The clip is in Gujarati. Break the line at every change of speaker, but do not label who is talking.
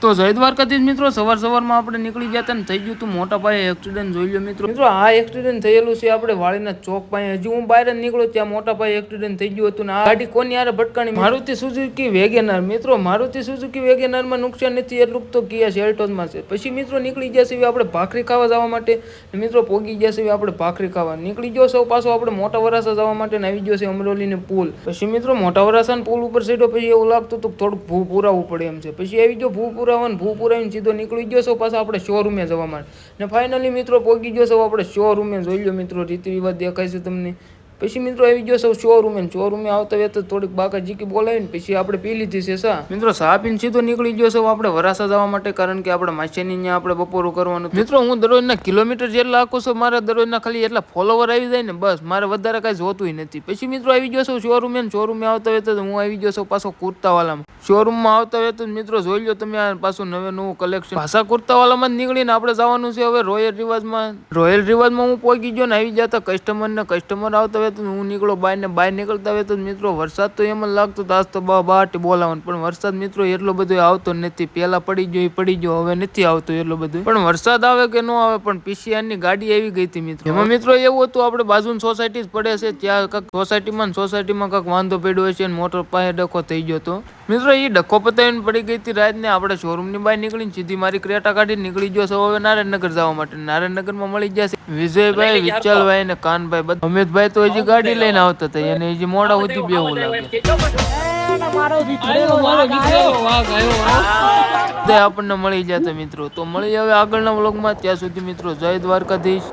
તો જય દ્વારકાધીશ મિત્રો, સવારમાં આપણે નીકળી ગયા ને થઈ ગયું તું મોટા પાયે એક્સિડન્ટ. જોઈ લો મિત્રો આ એક્સિડન્ટ થયેલું છે આપણે વાળીના ચોક પાસે. હજી હું બહાર નીકળ્યો ત્યાં મોટા પાયે એક્સિડન્ટ થઈ ગયું હતું ને આ ગાડી કોની યાર ભટકાણી? Maruti Suzuki WagonR. મિત્રો મારુતિ સુઝુકી વેગેનાર માં નુકસાન નથી એટલું તો કિયા સેલ્ટોસ માં છે. પછી મિત્રો નીકળી ગયા છે આપણે ભાખરી ખાવા જવા માટે. મિત્રો પોગી ગયા છે આપણે ભાખરી ખાવા. નીકળી ગયો સૌ પાછો આપણે મોટા વરાસા જવા માટે આવી ગયો છે અમરોલી ને પુલ. પછી મિત્રો મોટા વરાસા પુલ ઉપર સીધો પછી એવું લાગતું હતું થોડુંક ભૂ પુરાવવું પડે એમ છે. પછી આવી ગયો ભૂ પુરાવીને સીધો નીકળી ગયો છો પાછા આપણે શોરૂમે જવા માટે. ને ફાઇનલી મિત્રો પહોંચી ગયો છો આપણે શોરૂમે. જોઈ લો મિત્રો રીતિ રિવાજ દેખાય છે તમને. પછી મિત્રો આવી ગયો સૌ શોરૂમે આવતા વેત થોડીક બાકા જીકી બોલાવીને પછી આપણે પી લીધી છે સા. મિત્રો સા પીને સીધો નીકળી ગયો સૌ આપણે વરાસા જવા માટે, કારણ કે આપણે માછીની ત્યાં આપણે બપોરું કરવાનું. મિત્રો હું દરરોજના કિલોમીટર જેટલા આખું છું, મારે દરરોજના ખાલી એટલા ફોલોવર આવી જાય ને બસ, મારે વધારે કાંઈ જોતું નથી. પછી મિત્રો આવી ગયો સૌ શોરૂમે આવતા વેત હું આવી ગયો સૌ પાછો કુર્તાવાલામાં. શોરૂમમાં આવતા વેત મિત્રો જોઈ લો તમે આ પાછું નવું કલેક્શન. ભાષા કુર્તાવાલામાં જ નીકળીને આપણે જવાનું છે હવે રોયલ રિવાજમાં હું પહોંચી ગયો ને આવી જતા કસ્ટમર આવતા હું નીકળો બહાર નીકળતા હોય તો મિત્રો વરસાદ તો એમ જ લાગતો આજ તો બહાટી બોલાવવાનું, પણ વરસાદ મિત્રો એટલો બધો આવતો નથી. પેલા પડી ગયો હવે નથી આવતો એટલો બધો. પણ વરસાદ આવે કે ન આવે પણ પીસીઆર ની ગાડી આવી ગઈ હતી મિત્રો. એમાં મિત્રો એવું હતું આપણે બાજુની સોસાયટી જ પડે છે ત્યાં કાંક સોસાયટીમાં કાંક વાંધો પડ્યો છે અને મોટર પાસે ડખો થઈ ગયો હતો. મિત્રો એ ડખો પતાવીને પડી ગઈ હતી રાત ને. આપણે શોરૂમ ની બહાર નીકળીને સીધી મારી ક્રેટા કાઢી નીકળી ગયો છે હવે નારાયણનગર જવા માટે. નારાયણનગરમાં મળી જશે વિજયભાઈ, વિચલભાઈ ને કાનભાઈ. અમિતભાઈ તો હજી ગાડી લઈને આવતા હતા અને હજી મોડા સુધી બેવું લાગે. આપણને મળી જતા મિત્રો. તો મળી હવે આગળના વ્લોગમાં. ત્યાં સુધી મિત્રો જય દ્વારકાધીશ.